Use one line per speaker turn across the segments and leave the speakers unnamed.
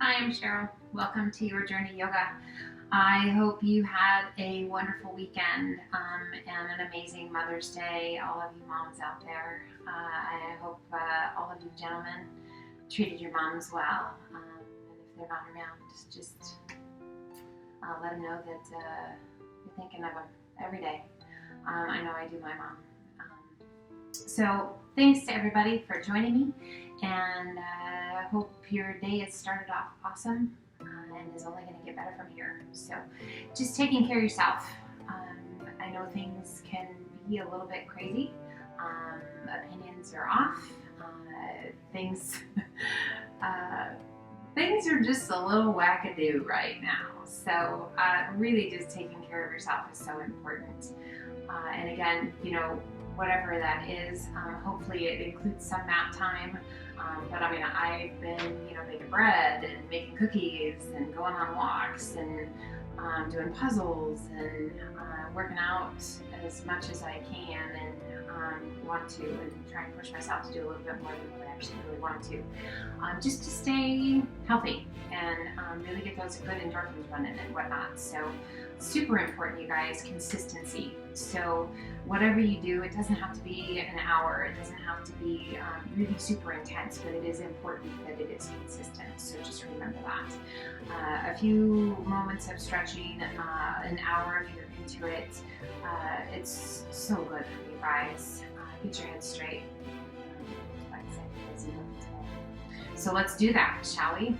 Hi, I'm Cheryl. Welcome to Your Journey Yoga. I hope you had a wonderful weekend and an amazing Mother's Day, all of you moms out there. I hope all of you gentlemen treated your moms well. And if they're not around, just let them know that you're thinking of them every day. I know I do my mom. So thanks to everybody for joining me, and I hope your day has started off awesome and is only going to get better from here. So just taking care of yourself. I know things can be a little bit crazy. Opinions are off. Things are just a little wackadoo right now. So really just taking care of yourself is so important. And again, whatever that is, hopefully it includes some mat time. But I mean, I've been, making bread and making cookies and going on walks and doing puzzles and working out as much as I can and want to, and trying to push myself to do a little bit more than I actually really want to, just to stay healthy and really get those good endorphins running and whatnot. So super important, you guys, consistency. So whatever you do, it doesn't have to be an hour, it doesn't have to be really super intense, but it is important that it is consistent. So just remember that. A few moments of stretching, an hour if you're into it, it's so good for you guys. Get your head straight. So let's do that, shall we?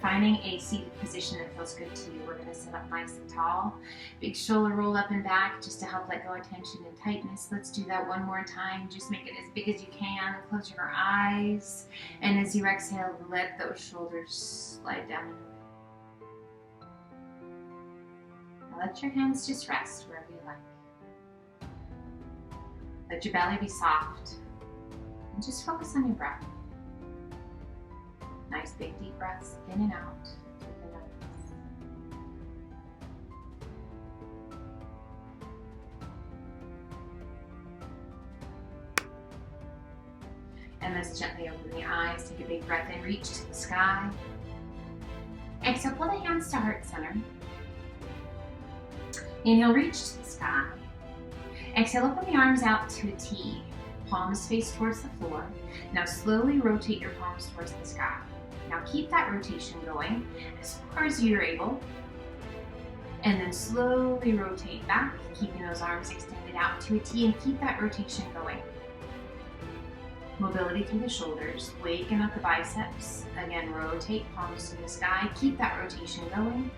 Finding a seated position that feels good to you. We're going to sit up nice and tall. Big shoulder roll up and back just to help let go of tension and tightness. Let's do that one more time. Just make it as big as you can. Close your eyes. And as you exhale, let those shoulders slide down. Now let your hands just rest wherever you like. Let your belly be soft. And just focus on your breath. Nice big deep breaths in and out through the nose. And let's gently open the eyes. Take a big breath in, reach to the sky. Exhale, pull the hands to heart center. Inhale, reach to the sky. Exhale, open the arms out to a T. Palms face towards the floor. Now slowly rotate your palms towards the sky. Now keep that rotation going as far as you're able. And then slowly rotate back, keeping those arms extended out to a T, and keep that rotation going. Mobility through the shoulders, waken up the biceps. Again, rotate palms to the sky, keep that rotation going.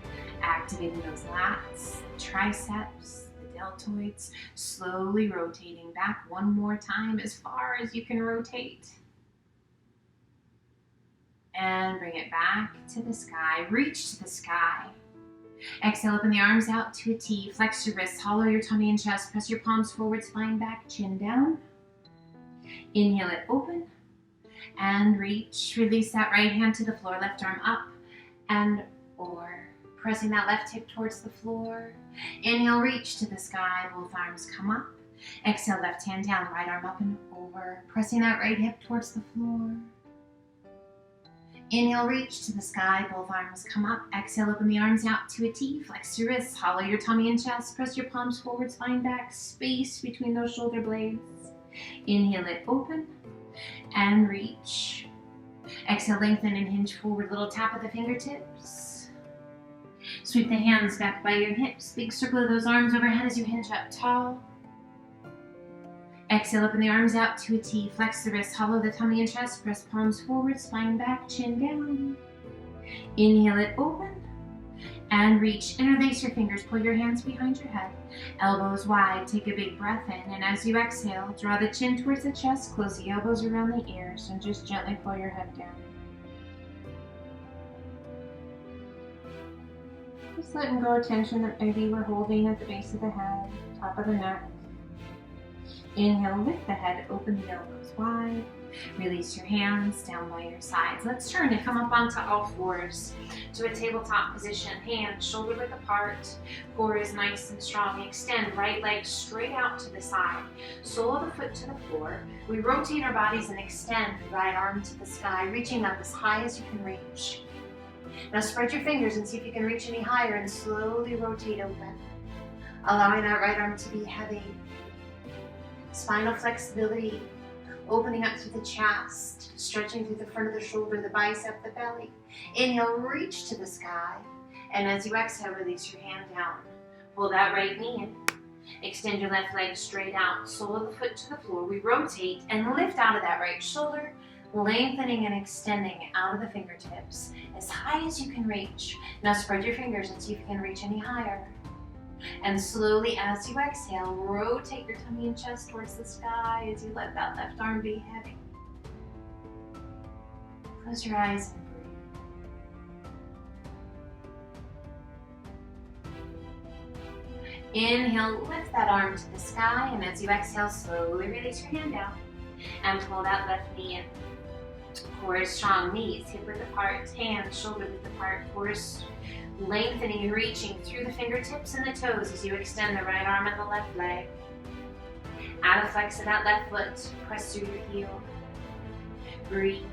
Activating those lats, triceps, the deltoids, slowly rotating back one more time as far as you can rotate. And bring it back to the sky. Reach to the sky. Exhale, open the arms out to a T. Flex your wrists, hollow your tummy and chest. Press your palms forward, spine back, chin down. Inhale it, open. And reach. Release that right hand to the floor. Left arm up and over. Pressing that left hip towards the floor. Inhale, reach to the sky. Both arms come up. Exhale, left hand down, right arm up and over. Pressing that right hip towards the floor. Inhale, reach to the sky, both arms come up. Exhale, open the arms out to a T. Flex your wrists, hollow your tummy and chest. Press your palms forward, spine back, space between those shoulder blades. Inhale it, open, and reach. Exhale, lengthen and hinge forward, little tap of the fingertips. Sweep the hands back by your hips. Big circle of those arms overhead as you hinge up tall. Exhale, open the arms out to a T. Flex the wrists, hollow the tummy and chest. Press palms forward, spine back, chin down. Inhale it, open. And reach. Interlace your fingers. Pull your hands behind your head. Elbows wide. Take a big breath in. And as you exhale, draw the chin towards the chest. Close the elbows around the ears. And just gently pull your head down. Just letting go of tension that maybe we're holding at the base of the head, top of the neck. Inhale, lift the head, open the elbows wide. Release your hands down by your sides. Let's turn and come up onto all fours to a tabletop position. Hands shoulder width apart. Core is nice and strong. Extend right leg straight out to the side. Sole of the foot to the floor. We rotate our bodies and extend right arm to the sky, reaching up as high as you can reach.
Now spread your fingers and see if you can reach any higher and slowly rotate open, allowing that right arm to be heavy. Spinal flexibility, opening up through the chest, stretching through the front of the shoulder, the bicep, the belly. Inhale, reach to the sky. And as you exhale, release your hand down. Pull that right knee in. Extend your left leg straight out, sole of the foot to the floor. We rotate and lift out of that right shoulder, lengthening and extending out of the fingertips as high as you can reach. Now spread your fingers and see if you can reach any higher. And slowly, as you exhale, rotate your tummy and chest towards the sky as you let that left arm be heavy. Close your eyes and breathe. Inhale, lift that arm to the sky, and as you exhale, slowly release your hand down and pull that left knee in. Core is strong, knees hip width apart, hands shoulder width apart. Core is lengthening and reaching through the fingertips and the toes as you extend the right arm and the left leg. Out of flex of that left foot, press through your heel. Breathe.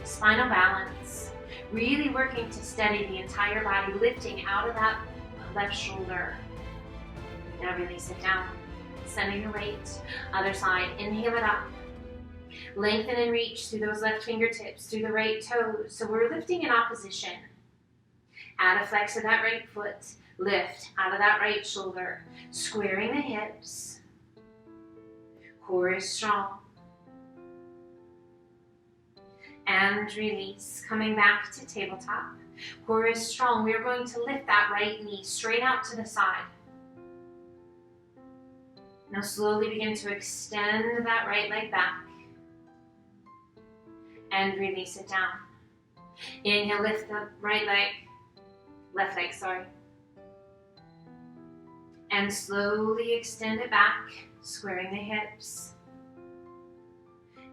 Spinal balance, really working to steady the entire body, lifting out of that left shoulder. Now release it down, sending your weight. Other side, inhale it up. Lengthen and reach through those left fingertips, through the right toes. So we're lifting in opposition. Out of flex of that right foot, lift out of that right shoulder, squaring the hips. Core is strong. And release, coming back to tabletop. Core is strong. We are going to lift that right knee straight out to the side. Now slowly begin to extend that right leg back. And release it down. Inhale, lift the left leg, sorry. And slowly extend it back, squaring the hips.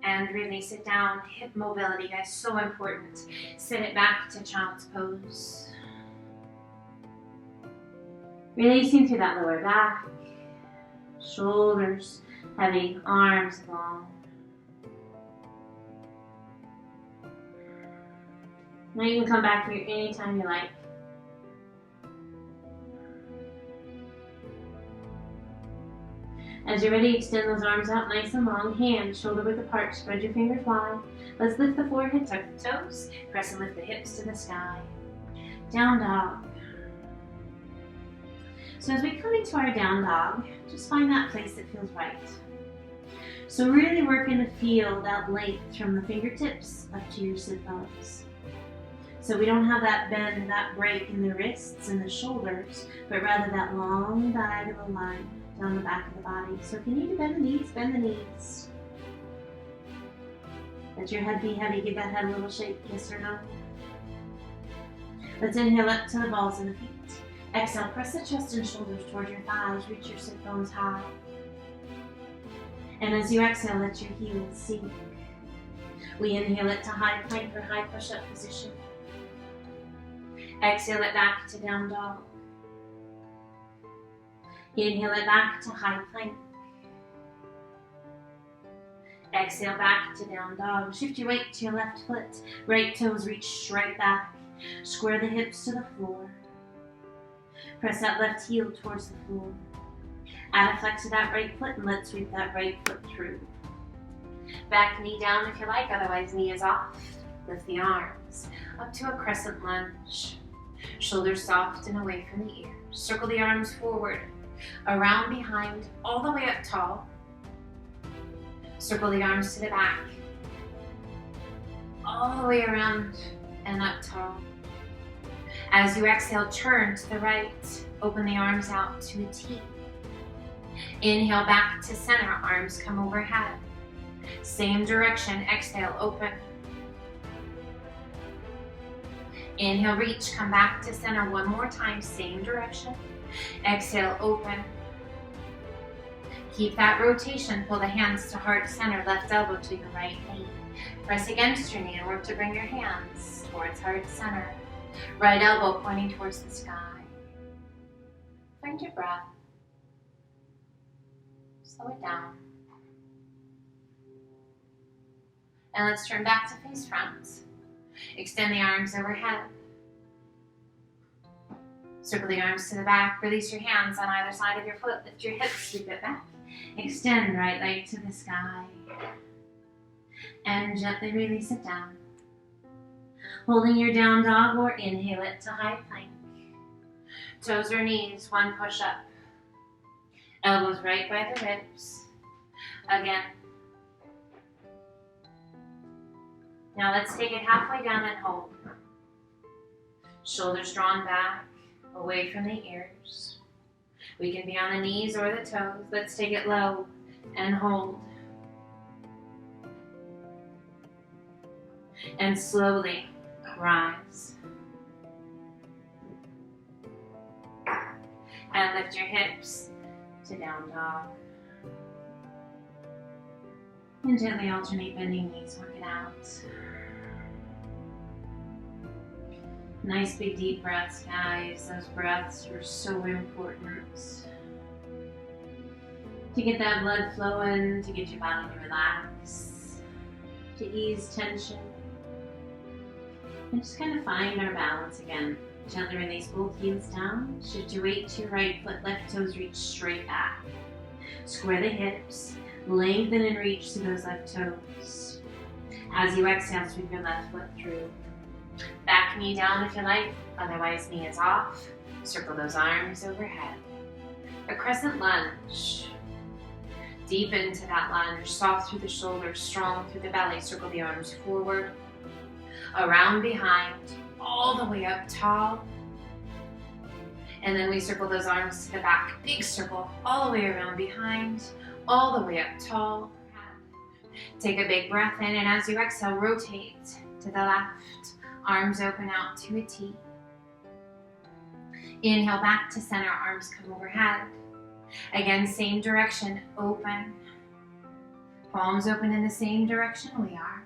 And release it down. Hip mobility, guys, so important. Sit it back to child's pose. Releasing through that lower back. Shoulders heavy, arms long. Now you can come back here anytime you like. As you're ready, extend those arms out nice and long. Hands shoulder width apart. Spread your fingers wide. Let's lift the forehead, tuck the toes. Press and lift the hips to the sky. Down dog. So as we come into our down dog, just find that place that feels right. So really working to feel that length from the fingertips up to your sit bones. So we don't have that bend, that break in the wrists and the shoulders, but rather that long diagonal line down the back of the body. So if you need to bend the knees, bend the knees. Let your head be heavy. Give that head a little shake, yes or no. Let's inhale up to the balls in the feet. Exhale, press the chest and shoulders toward your thighs. Reach your sit bones high. And as you exhale, let your heels sink. We inhale it to high plank or high push-up position. Exhale it back to down dog. Inhale it back to high plank. Exhale back to down dog. Shift your weight to your left foot. Right toes reach straight back. Square the hips to the floor. Press that left heel towards the floor. Add a flex to that right foot and let's sweep that right foot through. Back knee down if you like, otherwise knee is off. Lift the arms up to a crescent lunge. Shoulders soft and away from the ears. Circle the arms forward, around behind, all the way up tall. Circle the arms to the back, all the way around and up tall. As you exhale, turn to the right. Open the arms out to a T. Inhale back to center, arms come overhead. Same direction, exhale, open. Inhale, reach, come back to center one more time, same direction. Exhale, open. Keep that rotation, pull the hands to heart center, left elbow to your right knee. Press against your knee and work to bring your hands towards heart center. Right elbow pointing towards the sky. Find your breath. Slow it down. And let's turn back to face front. Extend the arms overhead. Circle the arms to the back. Release your hands on either side of your foot. Lift your hips, sweep it back. Extend right leg to the sky. And gently release it down. Holding your down dog or inhale it to high plank. Toes or knees, one push up. Elbows right by the ribs. Again. Now let's take it halfway down and hold. Shoulders drawn back, away from the ears. We can be on the knees or the toes. Let's take it low and hold. And slowly rise. And lift your hips to down dog. And gently alternate bending knees, work it out. Nice big deep breaths, guys. Those breaths are so important. To get that blood flowing, to get your body to relax, to ease tension. And just kind of find our balance again. Gently release both heels down. Shift your weight to your right foot. Left toes reach straight back. Square the hips. Lengthen and reach to those left toes. As you exhale, sweep your left foot through. Back knee down if you like. Otherwise, knee is off. Circle those arms overhead. A crescent lunge. Deep into that lunge. Soft through the shoulders, strong through the belly. Circle the arms forward. Around behind, all the way up tall. And then we circle those arms to the back. Big circle, all the way around behind, all the way up tall. Take a big breath in, and as you exhale, rotate to the left. Arms open out to a T. Inhale back to center, arms come overhead. Again, same direction, open. Palms open in the same direction we are.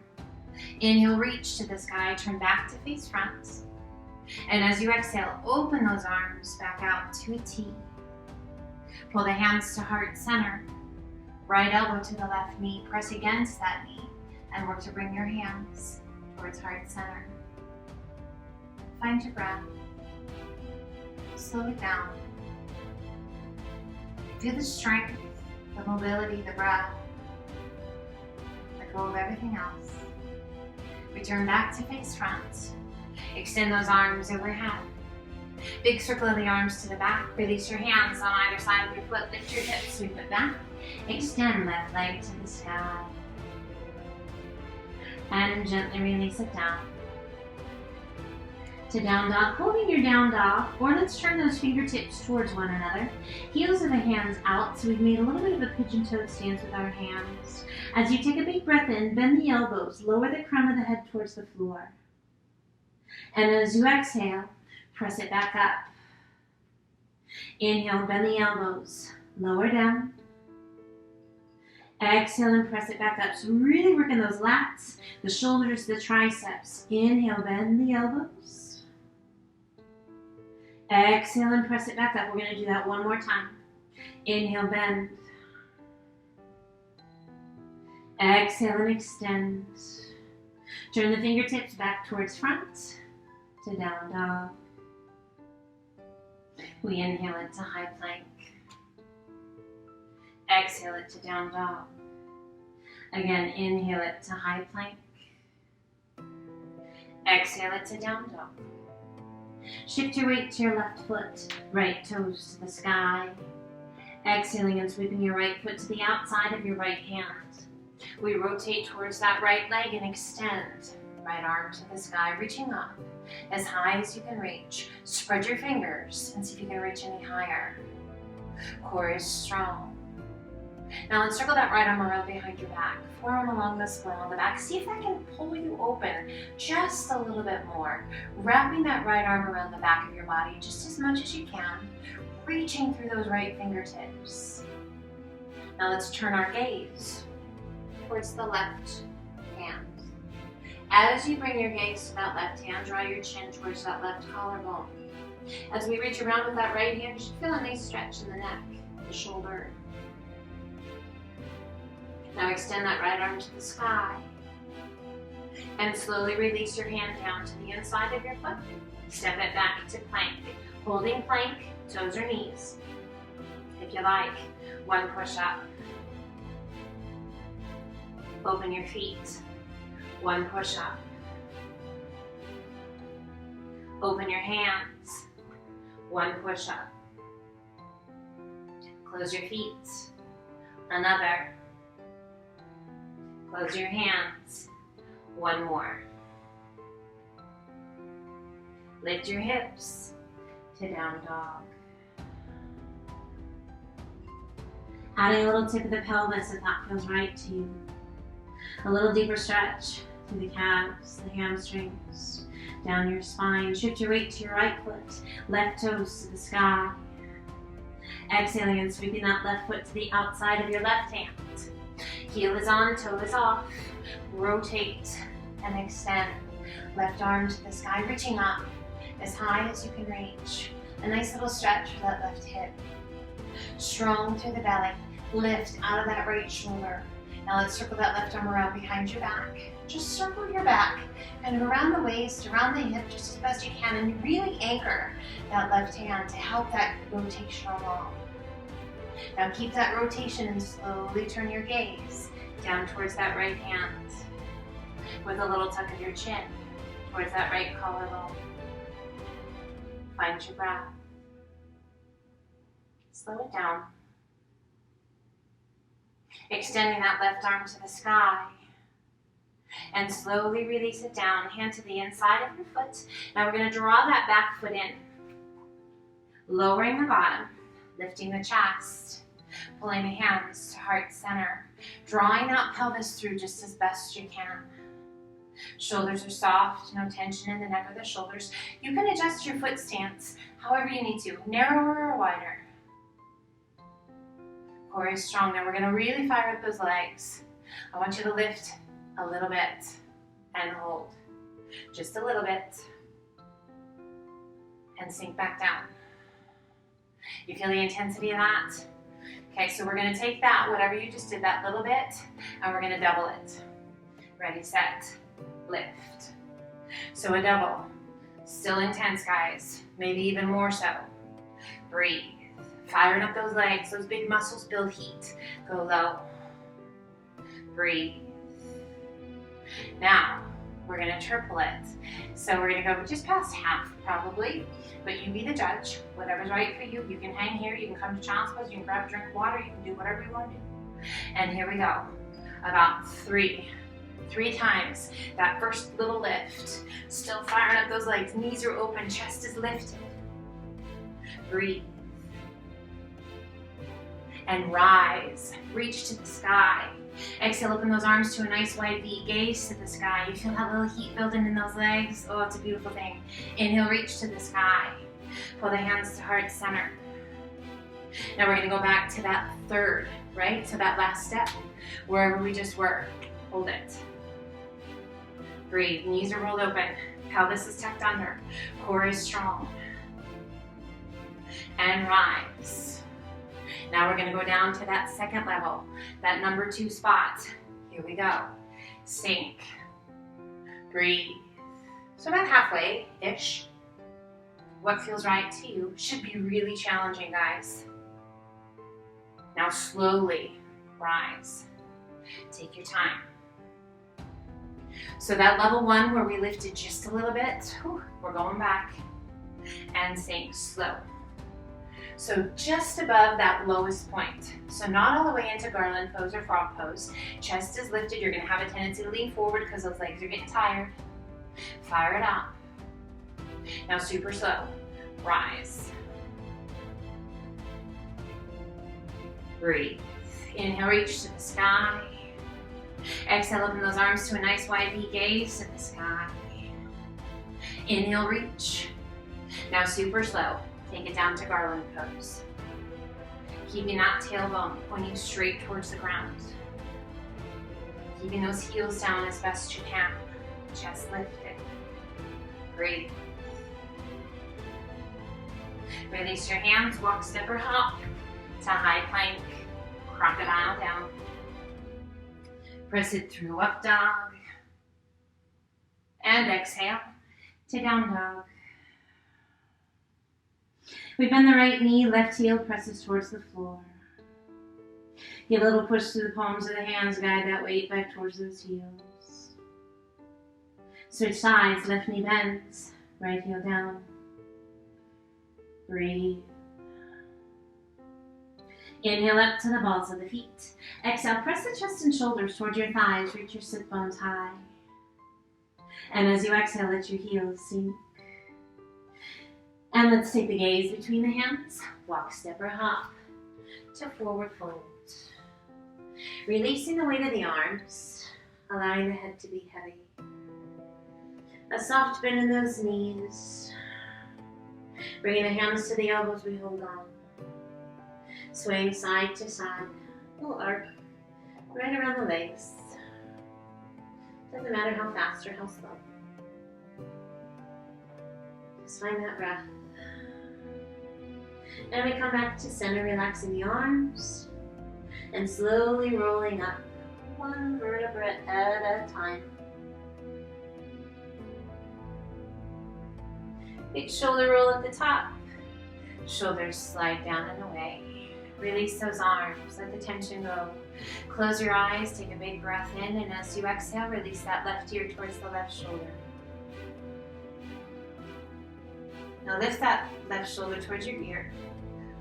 Inhale, reach to the sky, turn back to face front. And as you exhale, open those arms back out to a T. Pull the hands to heart center. Right elbow to the left knee, press against that knee, and work to bring your hands towards heart center. Find your breath. Slow it down. Feel the strength, the mobility, the breath. Let go of everything else. Return back to face front. Extend those arms overhead. Big circle of the arms to the back. Release your hands on either side of your foot. Lift your hips, sweep it back. Extend left leg to the sky. And gently release it down. To down dog, holding your down dog, or let's turn those fingertips towards one another. Heels of the hands out, so we've made a little bit of a pigeon-toed stance with our hands. As you take a big breath in, bend the elbows, lower the crown of the head towards the floor. And as you exhale, press it back up. Inhale, bend the elbows, lower down. Exhale and press it back up. So really working those lats, the shoulders, the triceps. Inhale, bend the elbows. Exhale and press it back up. We're going to do that one more time. Inhale, bend. Exhale and extend. Turn the fingertips back towards front to down dog. We inhale it to high plank. Exhale it to down dog. Again, inhale it to high plank. Exhale it to down dog. Shift your weight to your left foot, right toes to the sky. Exhaling and sweeping your right foot to the outside of your right hand. We rotate towards that right leg and extend. Right arm to the sky, reaching up as high as you can reach. Spread your fingers and see if you can reach any higher. Core is strong. Now let's circle that right arm around behind your back. Forearm along the spine on the back. See if that can pull you open just a little bit more. Wrapping that right arm around the back of your body just as much as you can. Reaching through those right fingertips. Now let's turn our gaze towards the left hand. As you bring your gaze to that left hand, draw your chin towards that left collarbone. As we reach around with that right hand, you should feel a nice stretch in the neck, the shoulder. Now extend that right arm to the sky. And slowly release your hand down to the inside of your foot. Step it back to plank. Holding plank, toes or knees. If you like, one push up. Open your feet. One push up. Open your hands. One push up. Close your feet. Another. Close your hands. One more. Lift your hips to down dog. Adding a little tip of the pelvis if that feels right to you. A little deeper stretch through the calves, the hamstrings, down your spine. Shift your weight to your right foot, left toes to the sky. Exhaling and sweeping that left foot to the outside of your left hand. Heel is on, toe is off. Rotate and extend. Left arm to the sky, reaching up as high as you can reach. A nice little stretch for that left hip. Strong through the belly. Lift out of that right shoulder. Now let's circle that left arm around behind your back. Just circle your back, kind of around the waist, around the hip, just as best you can, and really anchor that left hand to help that rotation along. Now keep that rotation and slowly turn your gaze down towards that right hand with a little tuck of your chin towards that right collarbone. Find your breath. Slow it down. Extending that left arm to the sky. And slowly release it down. Hand to the inside of your foot. Now we're going to draw that back foot in. Lowering the bottom. Lifting the chest. Pulling the hands to heart center. Drawing that pelvis through just as best you can. Shoulders are soft. No tension in the neck or the shoulders. You can adjust your foot stance however you need to. Narrower or wider. Core is strong. Now we're going to really fire up those legs. I want you to lift a little bit and hold. Just a little bit. And sink back down. You feel the intensity of that? Okay, so we're going to take that, whatever you just did, that little bit, and we're going to double it. Ready, set, lift. So a double. Still intense, guys. Maybe even more so. Breathe. Firing up those legs, those big muscles build heat. Go low. Breathe. Now, we're going to triple it. So we're going to go just past half, probably. But you be the judge. Whatever's right for you. You can hang here. You can come to child's pose. You can grab a drink of water. You can do whatever you want to do. And here we go. About 3 times. That first little lift. Still firing up those legs. Knees are open. Chest is lifted. Breathe. And rise. Reach to the sky. Exhale, open those arms to a nice wide V. Gaze to the sky. You feel that little heat building in those legs? Oh, it's a beautiful thing. Inhale, reach to the sky. Pull the hands to heart center. Now we're going to go back to that third, right? So that last step, wherever we just were. Hold it. Breathe. Knees are rolled open. Pelvis is tucked under. Core is strong. And rise. Now we're going to go down to that second level, that number 2 spot. Here we go. Sink. Breathe. So about halfway-ish. What feels right to you should be really challenging, guys. Now slowly rise. Take your time. So that level 1 where we lifted just a little bit, we're going back and sink slow. So just above that lowest point. So not all the way into garland pose or frog pose. Chest is lifted. You're going to have a tendency to lean forward because those legs are getting tired. Fire it up. Now super slow. Rise. Breathe. Inhale, reach to the sky. Exhale, open those arms to a nice wide V. Gaze to the sky. Inhale, reach. Now super slow. Take it down to garland pose. Keeping that tailbone pointing straight towards the ground. Keeping those heels down as best you can. Chest lifted. Breathe. Release your hands, walk, step, or hop to high plank, crocodile down. Press it through up dog.
And exhale to down dog. We bend the right knee, left heel presses towards the floor. Give a little push to the palms of the hands, guide that weight back towards those heels. Switch sides, left knee bends, right heel down. Breathe. Inhale up to the balls of the feet. Exhale, press the chest and shoulders toward your thighs, reach your sit bones high. And as you exhale, let your heels sink. And let's take the gaze between the hands. Walk, step, or hop to forward fold. Releasing the weight of the arms, allowing the head to be heavy. A soft bend in those knees. Bringing the hands to the elbows, we hold on. Swaying side to side. Little arc right around the legs. Doesn't matter how fast or how slow. Just find that breath. And we come back to center, relaxing the arms and slowly rolling up one vertebra at a time. Big shoulder roll at the top. Shoulders slide down and away. Release those arms, let the tension go. Close your eyes, take a big breath in, and as you exhale, release that left ear towards the left shoulder. Now lift that left shoulder towards your ear.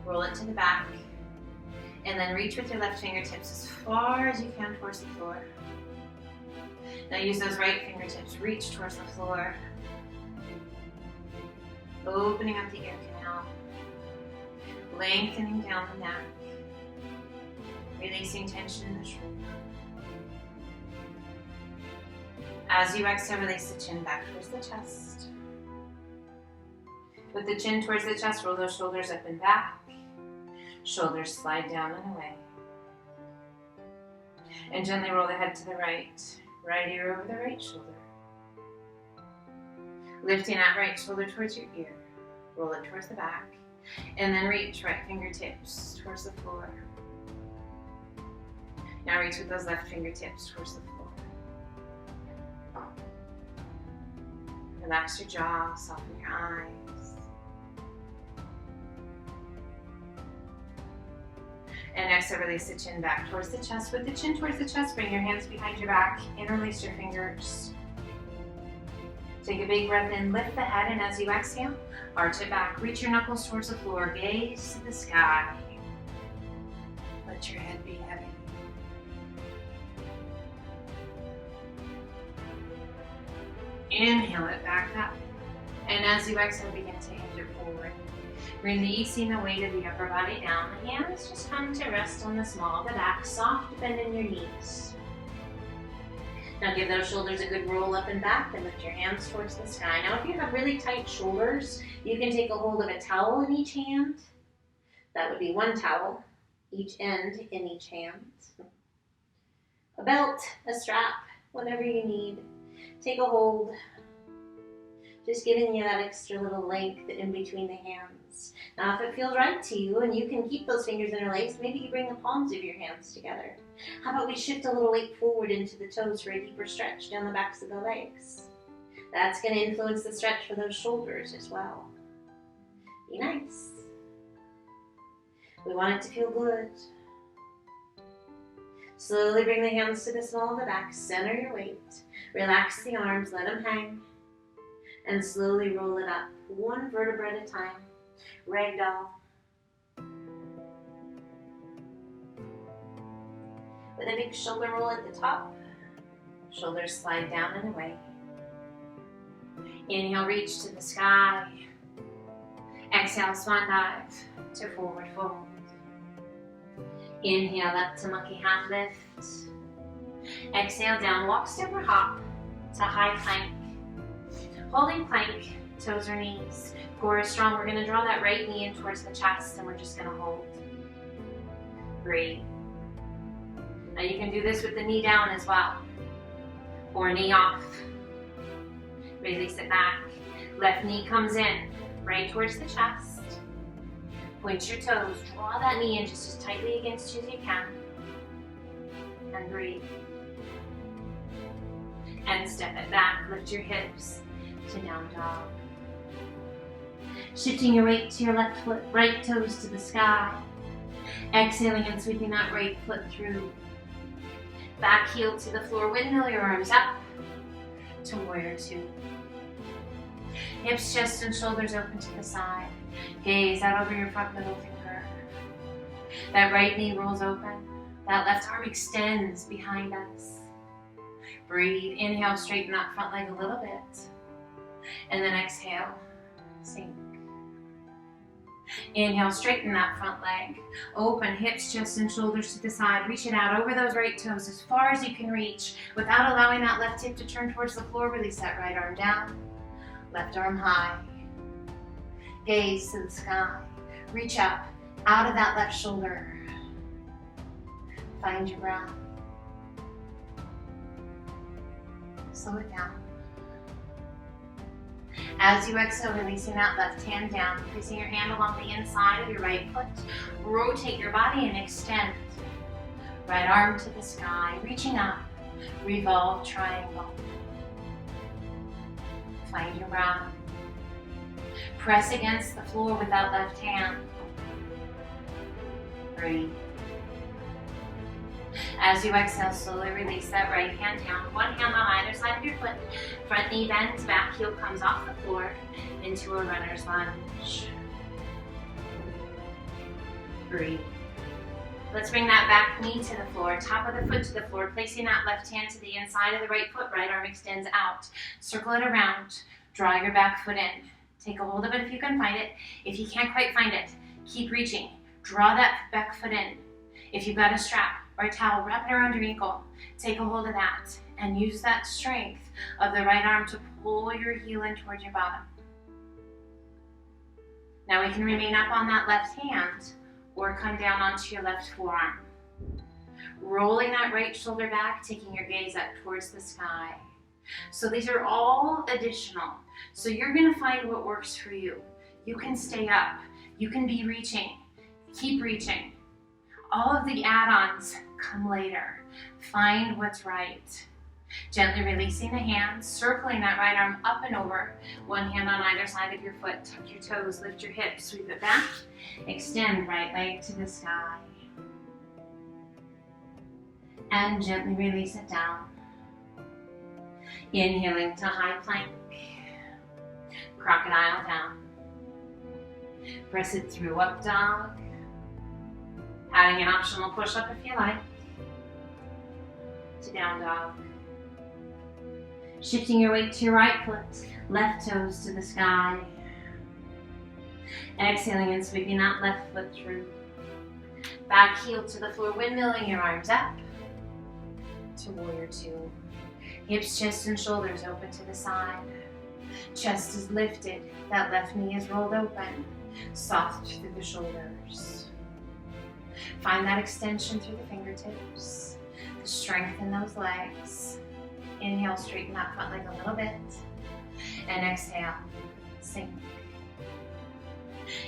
Roll it to the back. And then reach with your left fingertips as far as you can towards the floor. Now use those right fingertips. Reach towards the floor. Opening up the ear canal. Lengthening down the neck. Releasing tension in the shoulder. As you exhale, release the chin back towards the chest. With the chin towards the chest, roll those shoulders up and back. Shoulders slide down and away. And gently roll the head to the right. Right ear over the right shoulder. Lifting that right shoulder towards your ear. Roll it towards the back. And then reach right fingertips towards the floor. Now reach with those left fingertips towards the floor. Relax your jaw, soften your eyes. And exhale, release the chin back towards the chest. With the chin towards the chest, bring your hands behind your back. Interlace your fingers. Take a big breath in, lift the head, and as you exhale, arch it back. Reach your knuckles towards the floor, gaze to the sky. Let your head be heavy. Inhale it back up. And as you exhale, begin to anchor forward. Releasing the weight of the upper body down. The hands just come to rest on the small of the back. Soft bend in your knees. Now give those shoulders a good roll up and back and lift your hands towards the sky. Now if you have really tight shoulders, you can take a hold of a towel in each hand. That would be one towel, each end in each hand. A belt, a strap, whatever you need. Take a hold. Just giving you that extra little length in between the hands. Now if it feels right to you and you can keep those fingers interlaced, maybe you bring the palms of your hands together. How about we shift a little weight forward into the toes for a deeper stretch down the backs of the legs. That's going to influence the stretch for those shoulders as well. Be nice. We want it to feel good. Slowly bring the hands to the small of the back, center your weight. Relax the arms, let them hang. And slowly roll it up, one vertebra at a time. Ragdoll. With a big shoulder roll at the top. Shoulders slide down and away. Inhale, reach to the sky. Exhale, swan dive to forward fold. Inhale up to monkey half lift. Exhale, down walk, step, or hop to high plank. Holding plank, toes or knees. Core is strong. We're going to draw that right knee in towards the chest and we're just going to hold. Breathe. Now you can do this with the knee down as well. Or knee off. Release it back. Left knee comes in, right towards the chest. Point your toes. Draw that knee in just as tightly against you as you can. And breathe.
And step it back, lift your hips to down dog. Shifting your weight to your left foot, right toes to the sky. Exhaling and sweeping that right foot through. Back heel to the floor, windmill your arms up to warrior two. Hips, chest, and shoulders open to the side. Gaze out over your front middle finger. That right knee rolls open. That left arm extends behind us. Breathe, inhale, straighten that front leg a little bit. And then exhale, sink. Inhale, straighten that front leg. Open hips, chest, and shoulders to the side. Reach it out over those right toes as far as you can reach without allowing that left hip to turn towards the floor. Release that right arm down, left arm high. Gaze to the sky. Reach up out of that left shoulder. Find your breath. Slow it down. As you exhale, releasing that left hand down, placing your hand along the inside of your right foot. Rotate your body and extend. Right arm to the sky, reaching up. Revolve triangle. Find your breath. Press against the floor with that left hand. Breathe. As you exhale, slowly release that right hand down. One hand on either side of your foot. Front knee bends, back heel comes off the floor into a runner's lunge. Breathe. Let's bring that back knee to the floor, top of the foot to the floor, placing that left hand to the inside of the right foot. Right arm extends out. Circle it around. Draw your back foot in. Take a hold of it if you can find it. If you can't quite find it, keep reaching. Draw that back foot in. If you've got a strap or a towel, wrap it around your ankle. Take a hold of that and use that strength of the right arm to pull your heel in towards your bottom. Now we can remain up on that left hand or come down onto your left forearm. Rolling that right shoulder back, taking your gaze up towards the sky. So these are all additional. So you're going to find what works for you. You can stay up. You can be reaching. Keep reaching. All of the add-ons come later. Find what's right. Gently releasing the hands, circling that right arm up and over. One hand on either side of your foot. Tuck your toes, lift your hips, sweep it back. Extend right leg to the sky. And gently release it down. Inhaling to high plank. Crocodile down. Press it through up dog. Adding an optional push-up if you like. To down dog. Shifting your weight to your right foot, left toes to the sky. Exhaling and sweeping that left foot through. Back heel to the floor, windmilling your arms up. To warrior two. Hips, chest, and shoulders open to the side. Chest is lifted, that left knee is rolled open. Soft through the shoulders. Find that extension through the fingertips. The strength in those legs. Inhale, straighten that front leg a little bit. And exhale, sink.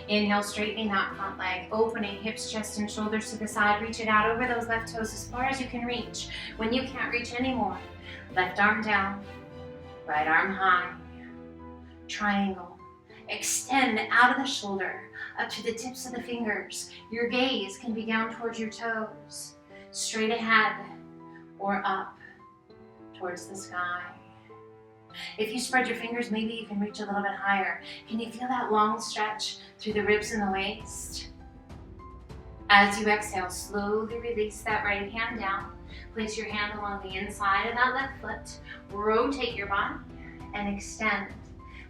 Inhale, straightening that front leg, opening hips, chest, and shoulders to the side. Reach it out over those left toes as far as you can reach. When you can't reach anymore, left arm down, right arm high. Triangle. Extend out of the shoulder, up to the tips of the fingers. Your gaze can be down towards your toes, straight ahead, or up towards the sky. If you spread your fingers, maybe you can reach a little bit higher. Can you feel that long stretch through the ribs and the waist? As you exhale, slowly release that right hand down. Place your hand along the inside of that left foot. Rotate your body and extend.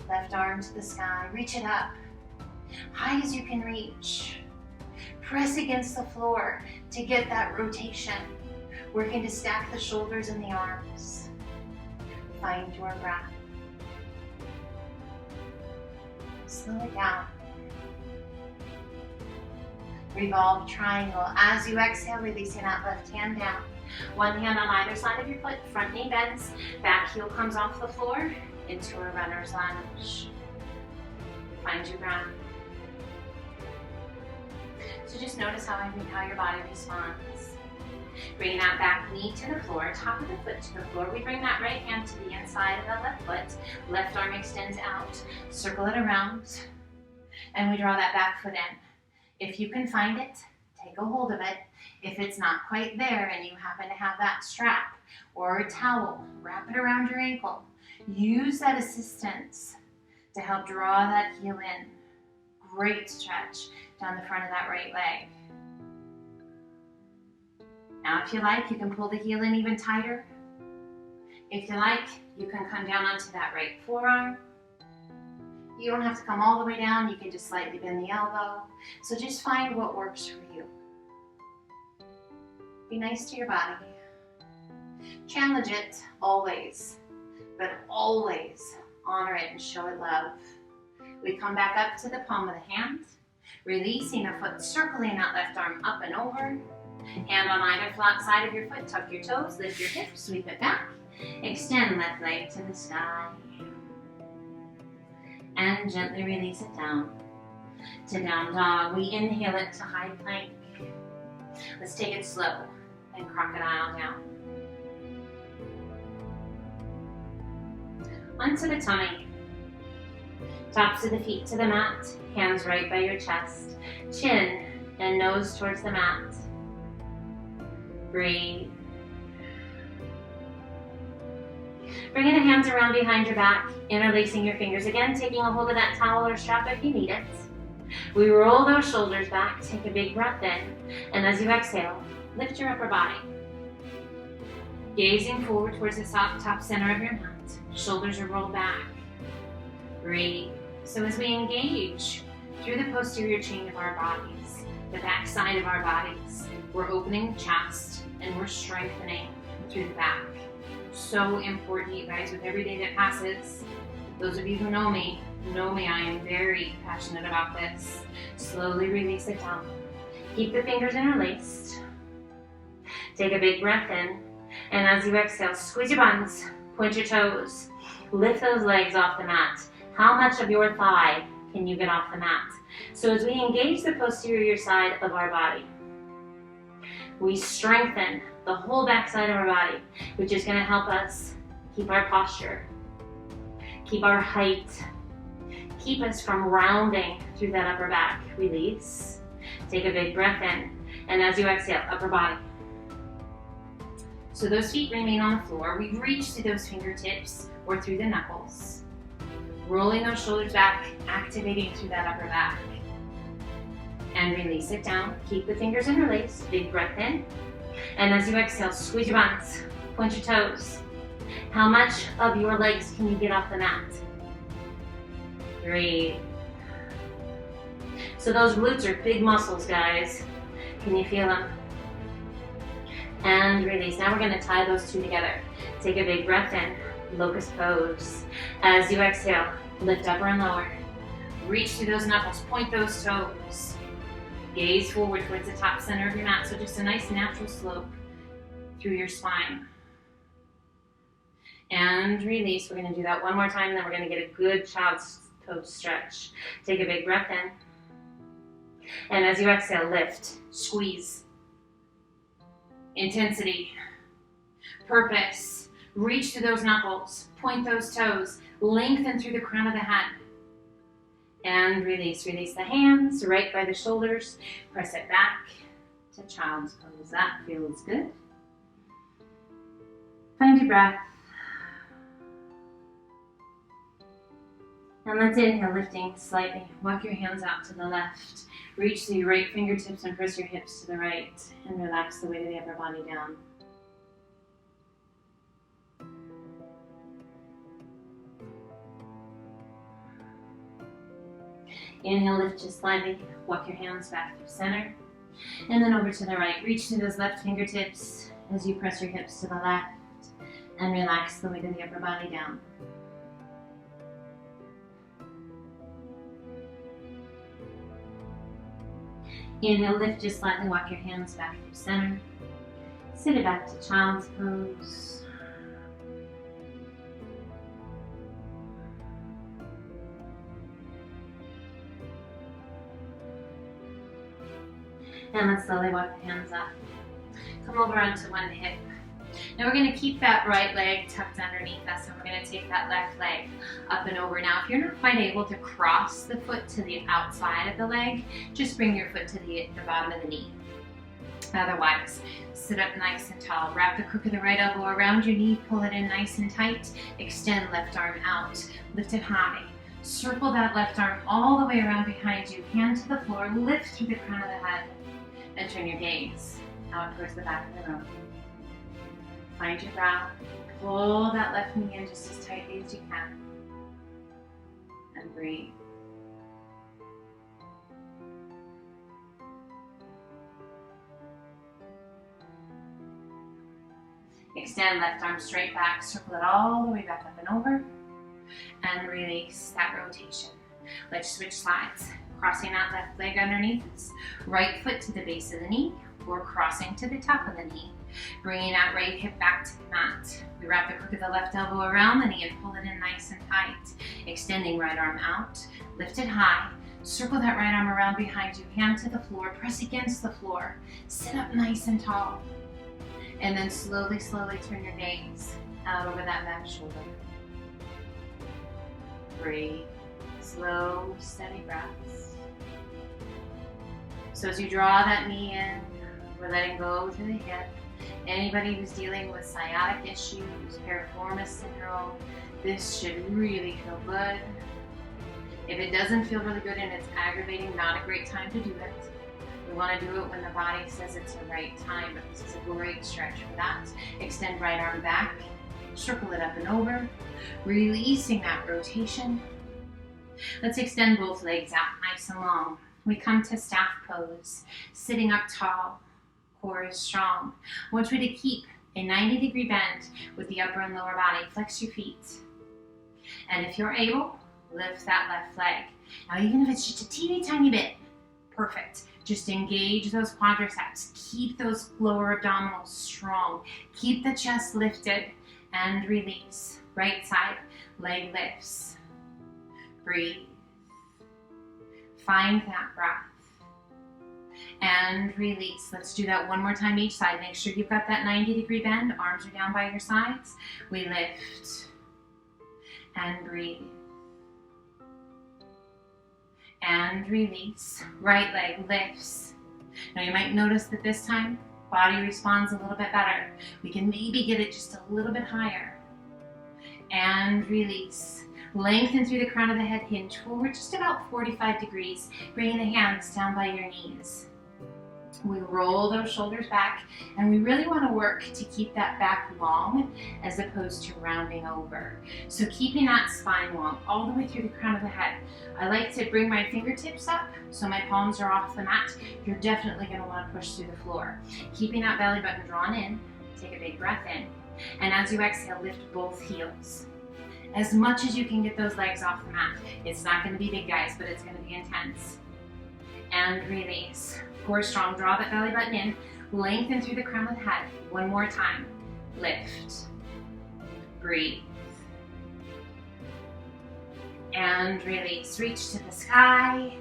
Left arm to the sky. Reach it up. High as you can reach. Press against the floor to get that rotation. Working to stack the shoulders and the arms. Find your breath. Slow it down. Revolve triangle. As you exhale, releasing that left hand down. One hand on either side of your foot. Front knee bends. Back heel comes off the floor into a runner's lunge. Find your breath. So just notice how your body responds.
Bring that back knee to the floor, top of the foot to the floor. We bring that right hand to the inside of the left foot. Left arm extends out. Circle it around. And we draw that back foot in. If you can find it, take a hold of it. If it's not quite there and you happen to have that strap or a towel, wrap it around your ankle. Use that assistance to help draw that heel in. Great stretch down the front of that right leg. Now, if you like, you can pull the heel in even tighter. If you like, you can come down onto that right forearm. You don't have to come all the way down. You can just slightly bend the elbow. So just find what works for you. Be nice to your body. Challenge it always, but always honor it and show it love. We come back up to the palm of the hand, releasing the foot, circling that left arm up and over. Hand on either flat side of your foot, tuck your toes, lift your hips, sweep it back. Extend left leg to the sky. And gently release it down to down dog. We inhale it to high plank. Let's take it slow and crocodile down. Onto the tummy. Tops of the feet to the mat, hands right by your chest. Chin and nose towards the mat. Breathe. Bringing the hands around behind your back, interlacing your fingers. Again, taking a hold of that towel or strap if you need it. We roll those shoulders back, take a big breath in, and as you exhale, lift your upper body. Gazing forward towards the top center of your mat. Shoulders are rolled back. Breathe. So as we engage through the posterior chain of our bodies, the back side of our bodies, we're opening the chest and we're strengthening through the back. So important, you guys, with every day that passes. Those of you who know me, I am very passionate about this. Slowly release it down. Keep the fingers interlaced. Take a big breath in, and as you exhale, squeeze your buns, point your toes, lift those legs off the mat. How much of your thigh can you get off the mat? So as we engage the posterior side of our body, we strengthen the whole back side of our body, which is going to help us keep our posture, keep our height, keep us from rounding through that upper back. Release. Take a big breath in, and as you exhale, upper body. So those feet remain on the floor. We reach to those fingertips or through the knuckles. Rolling those shoulders back, activating through that upper back. And release it down. Keep the fingers interlaced. Big breath in. And as you exhale, squeeze your buns, point your toes. How much of your legs can you get off the mat? Breathe. So those glutes are big muscles, guys. Can you feel them? And release. Now we're going to tie those two together. Take a big breath in, locust pose. As you exhale, lift upper and lower. Reach to those knuckles, point those toes. Gaze forward towards the top center of your mat. So just a nice natural slope through your spine. And release. We're going to do that one more time, then we're going to get a good child's pose stretch. Take a big breath in. And as you exhale, lift, squeeze. Intensity, purpose. Reach to those knuckles, point those toes, lengthen through the crown of the head. And release. Release the hands right by the shoulders. Press it back to child's pose. That feels good. Find your breath. And let's inhale, lifting slightly. Walk your hands out to the left. Reach to your right fingertips and press your hips to the right. And relax the weight of the upper body down. Inhale, lift just slightly. Walk your hands back through center. And then over to the right. Reach to those left fingertips as you press your hips to the left. And relax the weight of the upper body down. Inhale, lift just slightly. Walk your hands back through center. Sit it back to child's pose. And let's slowly walk the hands up. Come over onto one hip. Now we're going to keep that right leg tucked underneath us, and we're going to take that left leg up and over. Now if you're not quite able to cross the foot to the outside of the leg, just bring your foot to the bottom of the knee. Otherwise, sit up nice and tall. Wrap the crook of the right elbow around your knee, pull it in nice and tight. Extend left arm out, lift it high. Circle that left arm all the way around behind you, hand to the floor, lift through the crown of the head, and turn your gaze out towards the back of the room. Find your breath, pull that left knee in just as tightly as you can, and breathe. Extend left arm straight back, circle it all the way back up and over, and release that rotation. Let's switch sides. Crossing that left leg underneath us, right foot to the base of the knee, or crossing to the top of the knee. Bringing that right hip back to the mat. We wrap the crook of the left elbow around the knee and pull it in nice and tight. Extending right arm out, lift it high, circle that right arm around behind you, hand to the floor, press against the floor, sit up nice and tall. And then slowly, slowly turn your gaze out over that back shoulder. Breathe, slow, steady breaths. So as you draw that knee in, we're letting go through the hip. Anybody who's dealing with sciatic issues, piriformis syndrome, this should really feel good. If it doesn't feel really good and it's aggravating, not a great time to do it. We want to do it when the body says it's the right time, but this is a great stretch for that. Extend right arm back, circle it up and over, releasing that rotation. Let's extend both legs out nice and long. We come to staff pose, sitting up tall, core is strong. I want you to keep a 90-degree bend with the upper and lower body. Flex your feet. And if you're able, lift that left leg. Now even if it's just a teeny tiny bit, perfect. Just engage those quadriceps. Keep those lower abdominals strong. Keep the chest lifted and release. Right side, leg lifts. Breathe. Find that breath. And release. Let's do that one more time each side. Make sure you've got that 90-degree bend. Arms are down by your sides. We lift. And breathe. And release. Right leg lifts. Now you might notice that this time, body responds a little bit better. We can maybe get it just a little bit higher. And release. Lengthen through the crown of the head, hinge forward just about 45 degrees, bringing the hands down by your knees. We roll those shoulders back, and we really want to work to keep that back long as opposed to rounding over. So keeping that spine long all the way through the crown of the head. I like to bring my fingertips up so my palms are off the mat. You're definitely going to want to push through the floor. Keeping that belly button drawn in, take a big breath in. And as you exhale, lift both heels. As much as you can get those legs off the mat. It's not going to be big, guys, but it's going to be intense. And release. Core strong, draw that belly button in, lengthen through the crown of the head. One more time. Lift. Breathe. And release. Reach to the sky.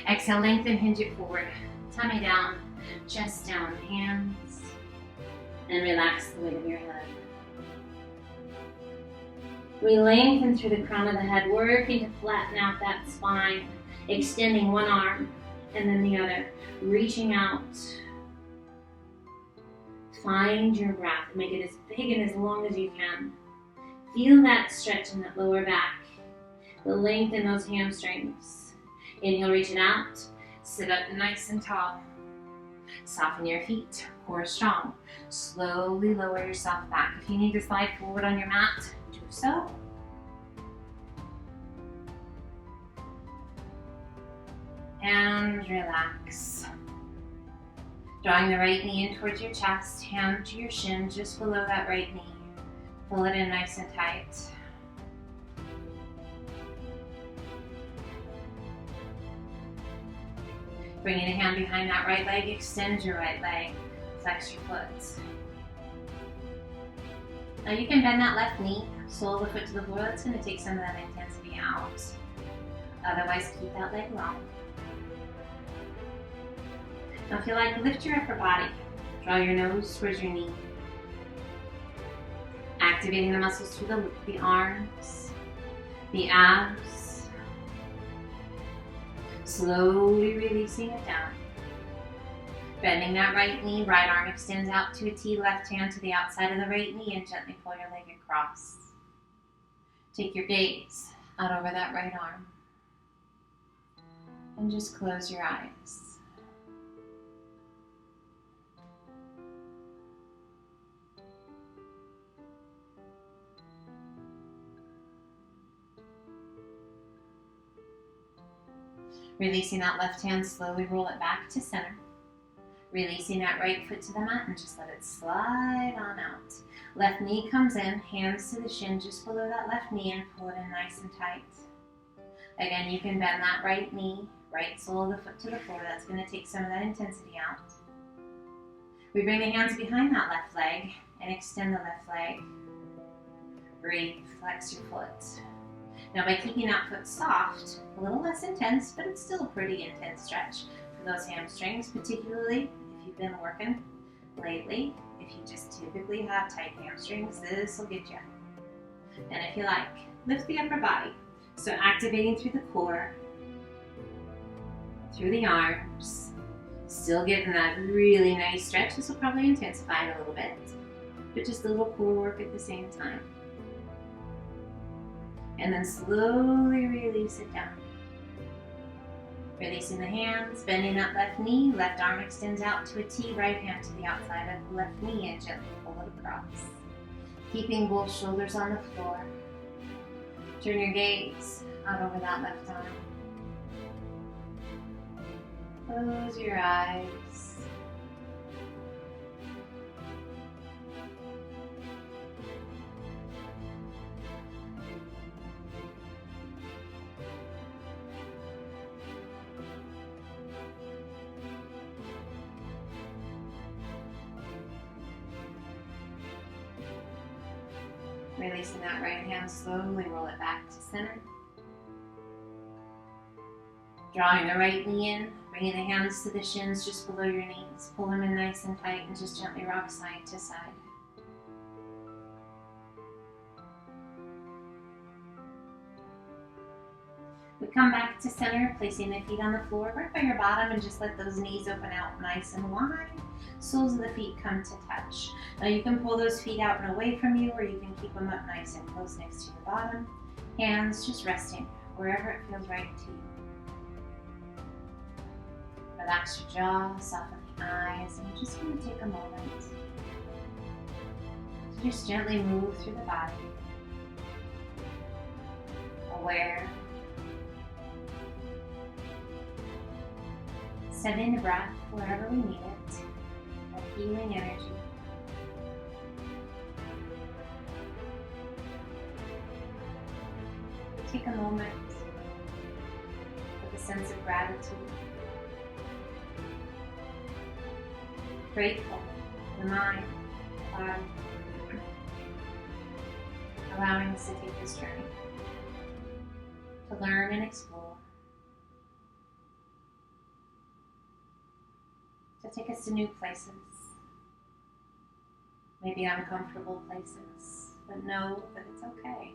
Exhale, lengthen, hinge it forward. Tummy down, chest down, hands. And relax the weight of your head. We lengthen through the crown of the head, working to flatten out that spine, extending one arm and then the other, reaching out. Find your breath. Make it as big and as long as you can. Feel that stretch in that lower back, the length in those hamstrings. Inhale, reach it out. Sit up nice and tall. Soften your feet, core strong. Slowly lower yourself back. If you need to slide forward on your mat, do so. And relax. Drawing the right knee in towards your chest, hand to your shin just below that right knee. Pull it in nice and tight. Bringing a hand behind that right leg, extend your right leg, flex your foot. Now you can bend that left knee, sole the foot to the floor. That's going to take some of that intensity out. Otherwise, keep that leg long. Now if you like, lift your upper body.
Draw your nose towards your knee. Activating the muscles through the arms, the abs. Slowly releasing it down. Bending that right knee, right arm extends out to a T, left hand to the outside of the right knee, and gently pull your leg across. Take your gaze out over that right arm. And just close your eyes. Releasing that left hand, slowly roll it back to center. Releasing that right foot to the mat and just let it slide on out. Left knee comes in, hands to the shin just below that left knee and pull it in nice and tight. Again, you can bend that right knee, right sole of the foot to the floor. That's going to take some of that intensity out. We bring the hands behind that left leg and extend the left leg. Breathe, flex your foot. Now by keeping that foot soft, a little less intense, but it's still a pretty intense stretch for those hamstrings, particularly if you've been working lately. If you just typically have tight hamstrings, this will get you. And if you like, lift the upper body. So activating through the core, through the arms, still getting that really nice stretch. This will probably intensify it a little bit, but just a little core work at the same time. And then slowly release it down. Releasing the hands, bending that left knee, left arm extends out to a T, right hand to the outside of the left knee and gently pull it across. Keeping both shoulders on the floor. Turn your gaze out over that left arm. Close your eyes. Releasing that right hand, slowly roll it back to center. Drawing the right knee in, bringing the hands to the shins just below your knees. Pull them in nice and tight and just gently rock side to side. We come back to center, placing the feet on the floor right by your bottom and just let those knees open out nice and wide. Soles of the feet come to touch. Now you can pull those feet out and away from you, or you can keep them up nice and close next to your bottom. Hands just resting wherever it feels right to you. Relax your jaw, soften the eyes, and you're just going to take a moment to just gently move through the body. Aware. Sending the breath wherever we need it, that healing energy. Take a moment with a sense of gratitude. Grateful for the mind, the body, allowing us to take this journey, to learn and explore, to take us to new places, maybe uncomfortable places, but know that it's okay.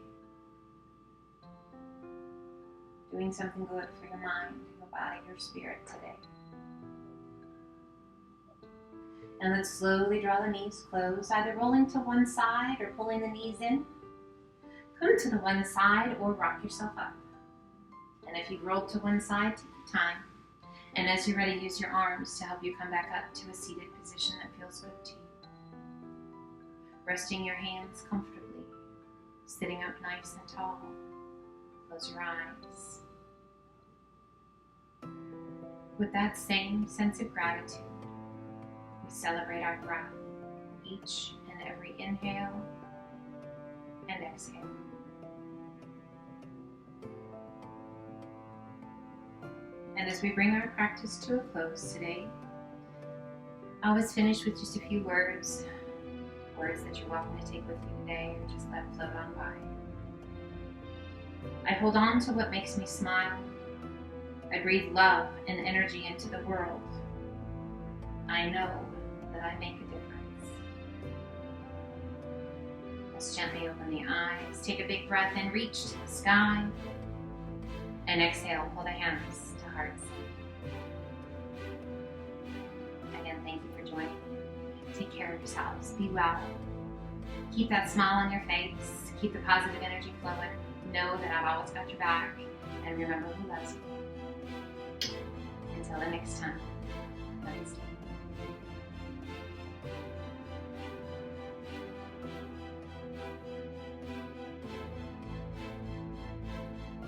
Doing something good for your mind, your body, your spirit today. And let's slowly draw the knees close, either rolling to one side or pulling the knees in. Come to the one side or rock yourself up. And if you've rolled to one side, take your time. And as you're ready, use your arms to help you come back up to a seated position that feels good to you. Resting your hands comfortably, sitting up nice and tall. Close your eyes. With that same sense of gratitude, we celebrate our breath, each and every inhale and exhale. And as we bring our practice to a close today, I always finish with just a few words that you're welcome to take with you today or just let float on by. I hold on to what makes me smile. I breathe love and energy into the world. I know
that I make a difference. Let's gently open the eyes. Take a big breath in, reach to the sky. And exhale, pull the hands to hearts. Again, thank you for joining me. Take care of yourselves. Be well. Keep that smile on your face. Keep the positive energy flowing. Know that I've always got your back. And remember who loves you. Until the next time.